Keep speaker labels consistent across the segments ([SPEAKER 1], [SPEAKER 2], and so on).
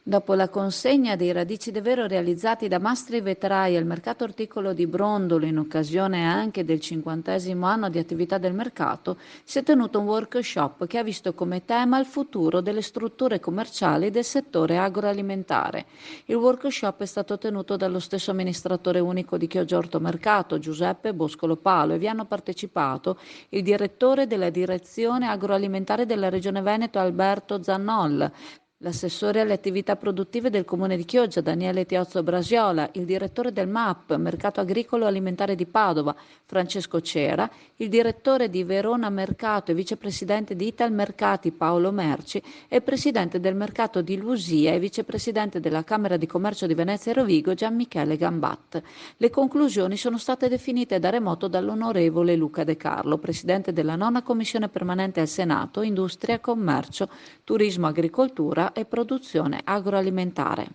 [SPEAKER 1] Dopo la consegna dei radici de vero realizzati da mastri veterai al mercato orticolo di Brondolo, in occasione anche del 50° anno di attività del mercato, si è tenuto un workshop che ha visto come tema il futuro delle strutture commerciali del settore agroalimentare. Il workshop è stato tenuto dallo stesso amministratore unico di Chioggia Ortomercato, Giuseppe Boscolo Palo, e vi hanno partecipato il direttore della direzione agroalimentare della Regione Veneto, Alberto Zannol, l'assessore alle attività produttive del Comune di Chioggia, Daniele Tiozzo Brasiola, il direttore del MAP, Mercato Agricolo Alimentare di Padova, Francesco Cera, il direttore di Verona Mercato e vicepresidente di Italmercati, Paolo Merci, e il presidente del Mercato di Lusia e vicepresidente della Camera di Commercio di Venezia e Rovigo, Gian Michele Gambat. Le conclusioni sono state definite da remoto dall'onorevole Luca De Carlo, presidente della nona Commissione permanente al Senato, Industria, Commercio, Turismo, Agricoltura e produzione agroalimentare.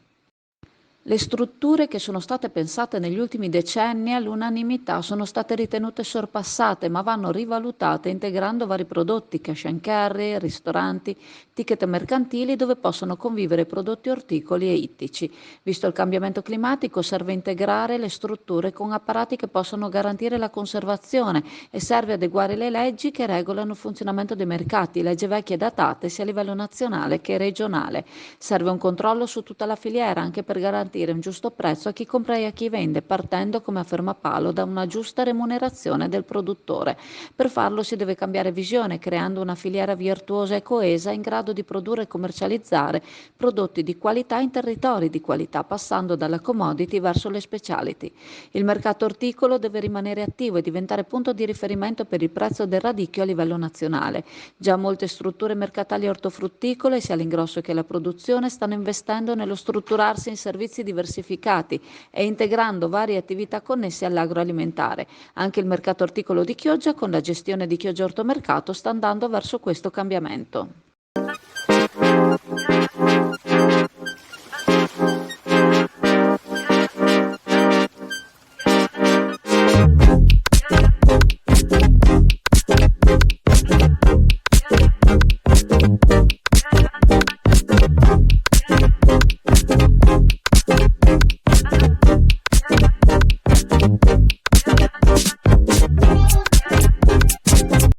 [SPEAKER 1] Le strutture che sono state pensate negli ultimi decenni all'unanimità sono state ritenute sorpassate, ma vanno rivalutate integrando vari prodotti, cash and carry, ristoranti, ticket mercantili dove possono convivere prodotti orticoli e ittici. Visto il cambiamento climatico, serve integrare le strutture con apparati che possano garantire la conservazione e serve adeguare le leggi che regolano il funzionamento dei mercati, leggi vecchie e datate sia a livello nazionale che regionale. Serve un controllo su tutta la filiera anche per garantire un giusto prezzo a chi compra e a chi vende, partendo, come afferma Palo, da una giusta remunerazione del produttore. Per farlo si deve cambiare visione, creando una filiera virtuosa e coesa in grado di produrre e commercializzare prodotti di qualità in territori di qualità, passando dalla commodity verso le speciality. Il mercato orticolo deve rimanere attivo e diventare punto di riferimento per il prezzo del radicchio a livello nazionale. Già molte strutture mercatali ortofrutticole, sia all'ingrosso che alla produzione, stanno investendo nello strutturarsi in servizi diversificati e integrando varie attività connesse all'agroalimentare. Anche il mercato orticolo di Chioggia, con la gestione di Chioggia Ortomercato, sta andando verso questo cambiamento.